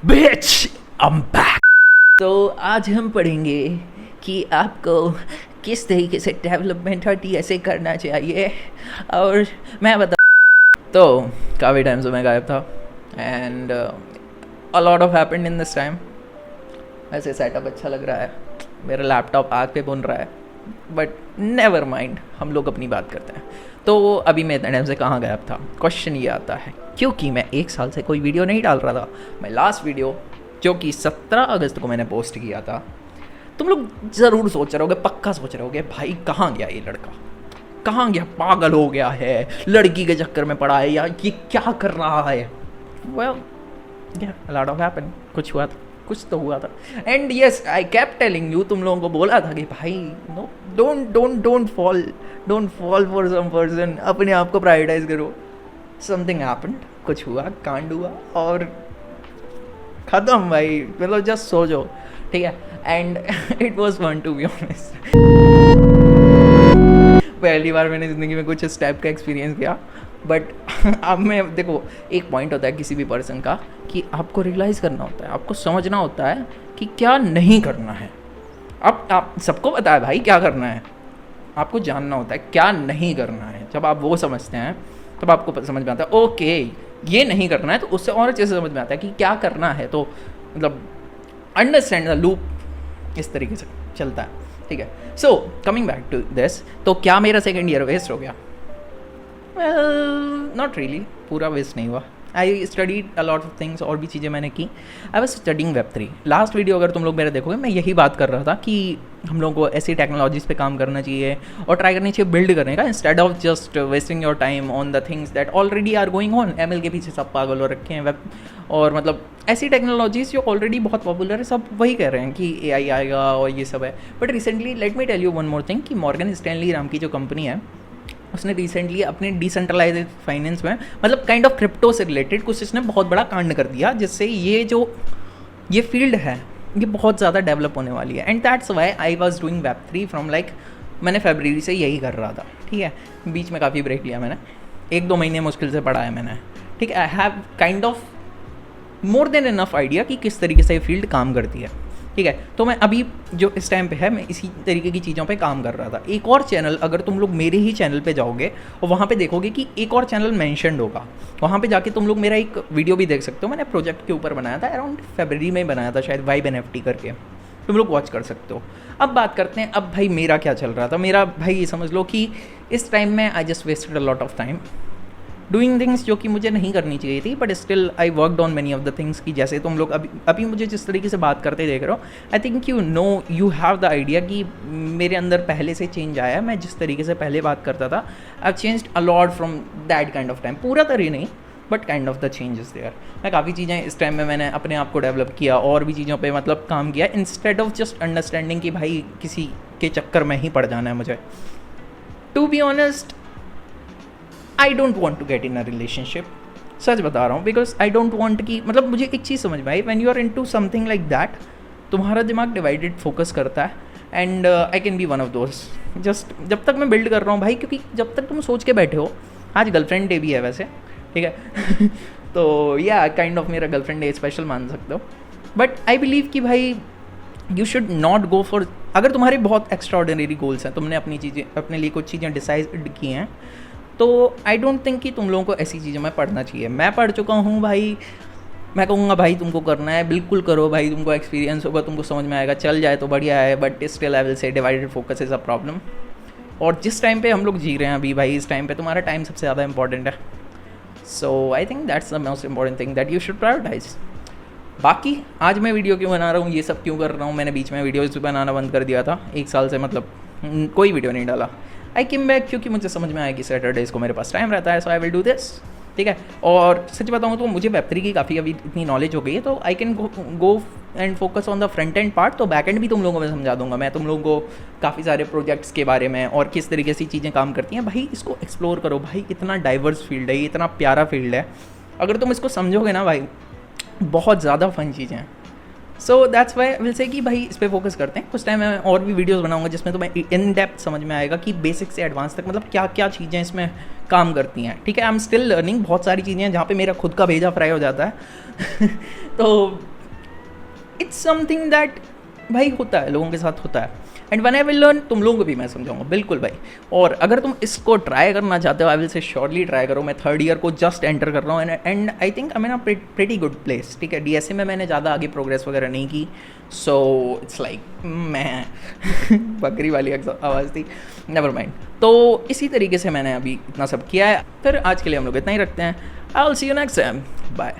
Beach I'm back। तो आज हम पढ़ेंगे कि आपको किस तरीके से डेवलपमेंट और टीएसए करना चाहिए। और मैं बता तो काफ़ी टाइम से मैं गायब था and a lot of happened in this time. वैसे सेटअप अच्छा लग रहा है, मेरा लैपटॉप आग पे बुन रहा है, बट नेवर माइंड, हम लोग अपनी बात करते हैं। तो अभी मैं इतने टाइम से कहाँ गायब था, क्वेश्चन ये आता है क्योंकि मैं 1 साल से कोई वीडियो नहीं डाल रहा था। मैं लास्ट वीडियो जो कि 17 अगस्त को मैंने पोस्ट किया था, तुम लोग ज़रूर सोच रहे होगे, पक्का सोच रहे होगे, भाई कहाँ गया ये लड़का, कहाँ गया, पागल हो गया है, लड़की के चक्कर में पड़ा है या ये क्या कर रहा है। वेल लॉट ऑफ हैपन, कुछ हुआ था, कुछ तो हुआ था। And yes I kept telling you, तुम लोगों को बोला था कि भाई no don't fall for some person, अपने आप को प्रायोरिटाइज करो। समथिंग हैपेंड, कुछ हुआ, कांड हुआ और ख़त्म भाई, मतलब जस्ट सोचो, ठीक है। And it was fun to be honest. पहली बार मैंने ज़िंदगी में कुछ इस टाइप का एक्सपीरियंस किया, बट अब मैं देखो, एक पॉइंट होता है किसी भी पर्सन का कि आपको रियलाइज़ करना होता है, आपको समझना होता है कि क्या नहीं करना है। अब आप सबको पता है भाई क्या करना है, आपको जानना होता है क्या नहीं करना है। जब आप वो समझते हैं तब आपको समझ में आता है ओके ये नहीं करना है, तो उससे और अच्छे से समझ में आता है कि क्या करना है। तो मतलब अंडरस्टैंड द लूप इस तरीके से चलता है, ठीक है। So coming back to this, तो क्या मेरा सेकेंड ईयर वेस्ट हो गया? नॉट रियली, पूरा वेस्ट नहीं हुआ। I studied a lot of things, और भी चीज़ें मैंने की। I was studying Web3। Last video अगर तुम लोग मेरा देखोगे, मैं यही बात कर रहा था कि हम लोगों को ऐसी टेक्नोलॉजीज़ पे काम करना चाहिए और ट्राई करनी चाहिए बिल्ड करने का, instead of just wasting your time on the things that already are going on. ML के पीछे सब पागल हो रखे हैं, वेब और मतलब ऐसी टेक्नोलॉजीज़ जो ऑलरेडी बहुत पॉपुलर है, सब वही कह रहे हैं कि AI आएगा और ये सब है। But recently let me tell you one more thing कि मॉर्गन स्टैनली नाम की जो कंपनी है, उसने रिसेंटली अपने डिसेंट्रलाइज्ड फाइनेंस में, मतलब काइंड ऑफ क्रिप्टो से रिलेटेड कुछ इसने बहुत बड़ा कांड कर दिया, जिससे ये फील्ड है ये बहुत ज़्यादा डेवलप होने वाली है। And that's why I was doing Web3 from like, मैंने फरवरी से यही कर रहा था, ठीक है। बीच में काफ़ी ब्रेक लिया मैंने, 1-2 महीने मुश्किल से पढ़ा है मैंने, ठीक है। I have kind of more than enough idea कि किस तरीके से ये फील्ड काम करती है, ठीक है। तो मैं अभी जो इस टाइम पे है, मैं इसी तरीके की चीज़ों पे काम कर रहा था। एक और चैनल, अगर तुम लोग मेरे ही चैनल पे जाओगे और वहाँ पे देखोगे कि एक और चैनल मेंशन्ड होगा, वहाँ पे जाके तुम लोग मेरा एक वीडियो भी देख सकते हो। मैंने प्रोजेक्ट के ऊपर बनाया था, अराउंड फरवरी में बनाया था शायद, वाइब NFT करके, तुम लोग वॉच कर सकते हो। अब बात करते हैं, अब भाई मेरा क्या चल रहा था। मेरा भाई ये समझ लो कि इस टाइम में I just wasted a lot of time doing things जो कि मुझे नहीं करनी चाहिए थी, but still I worked on many of the things की जैसे तुम लोग अभी मुझे जिस तरीके से बात करते देख रहे हो, I think you have the idea कि मेरे अंदर पहले से चेंज आया है। मैं जिस तरीके से पहले बात करता था, I changed a lot from that kind of time, पूरा तरह नहीं but kind of the changes there. मैं काफ़ी चीज़ें इस टाइम में मैंने अपने आप को डेवलप किया और भी चीज़ों पे मतलब काम किया, इंस्टेड ऑफ जस्ट अंडरस्टैंडिंग कि भाई किसी के चक्कर में ही पड़ जाना है मुझे। To be honest, I don't want to get in a relationship, सच बता रहा हूँ, बिकॉज आई डोंट वॉन्ट कि, मतलब मुझे एक चीज़ समझ में आई, when you are in to something like that, तुम्हारा दिमाग डिवाइडेड फोकस करता है। And I can be one of those, just जब तक मैं बिल्ड कर रहा हूँ भाई, क्योंकि जब तक तुम सोच के बैठे हो, आज गर्लफ्रेंड डे भी है वैसे, ठीक है। तो या काइंड ऑफ मेरा गर्लफ्रेंड डे स्पेशल मान सकते हो, बट आई बिलीव कि भाई you should not go for, अगर तुम्हारे बहुत एक्स्ट्रा ऑर्डिनरी गोल्स हैं, तुमने अपने लिए कुछ चीज़ें डिसाइड की हैं, तो आई डोंट थिंक कि तुम लोगों को ऐसी चीज़ों में पढ़ना चाहिए। मैं पढ़ चुका हूँ भाई, मैं कहूँगा भाई तुमको करना है बिल्कुल करो भाई, तुमको एक्सपीरियंस होगा, तुमको समझ में आएगा, चल जाए तो बढ़िया है, but still I will say divided focus is a problem. और जिस टाइम पे हम लोग जी रहे हैं अभी भाई, इस टाइम पे तुम्हारा टाइम सबसे ज़्यादा इंपॉर्टेंट है। So I think that's the most important thing that you should prioritize. बाकी आज मैं वीडियो क्यों बना रहा हूँ, ये सब क्यों कर रहा हूँ, मैंने बीच में वीडियोज़ बनाना बंद कर दिया था 1 साल से, मतलब कोई वीडियो नहीं डाला। आई केम बैक क्योंकि मुझे समझ में आया कि सैटरडेज़ को मेरे पास टाइम रहता है, so I will do this, ठीक है। और सच बताऊँ तो मुझे Web3 की काफ़ी अभी इतनी नॉलेज हो गई है, तो I can go and focus on the front end part. तो बैक एंड भी तुम लोगों को मैं समझा दूंगा, मैं तुम लोगों को काफ़ी सारे प्रोजेक्ट्स के बारे में और किस तरीके से चीज़ें काम करती हैं। भाई इसको एक्सप्लोर करो भाई, इतना डाइवर्स फील्ड है ये, इतना प्यारा फील्ड है, अगर तुम इसको समझोगे ना भाई, बहुत ज़्यादा फन चीज़ें हैं। So that's why will say कि भाई इस पर फोकस करते हैं। कुछ टाइम मैं और भी वीडियोस बनाऊंगा जिसमें तुम्हें इन डेप्थ समझ में आएगा कि बेसिक से एडवांस तक मतलब क्या क्या चीज़ें इसमें काम करती हैं, ठीक है। आई एम स्टिल लर्निंग, बहुत सारी चीज़ें हैं जहाँ पे मेरा खुद का भेजा फ्राई हो जाता है तो इट्स समथिंग दैट भाई होता है, लोगों के साथ होता है। And one I will learn, तुम लोगों को भी मैं समझाऊंगा बिल्कुल भाई। और अगर तुम इसको ट्राई करना चाहते हो, I will say surely try करो। मैं थर्ड ईयर को जस्ट एंटर कर रहा हूँ and I think I am in a pretty good place, ठीक है। डीएसए में मैंने ज़्यादा आगे प्रोग्रेस वगैरह नहीं की, सो इट्स लाइक मैं बकरी वाली आवाज़ थी, नेवर माइंड। तो इसी तरीके से मैंने अभी इतना सब किया है। फिर आज के लिए हम लोग इतना ही रखते हैं। I will see you next time, bye.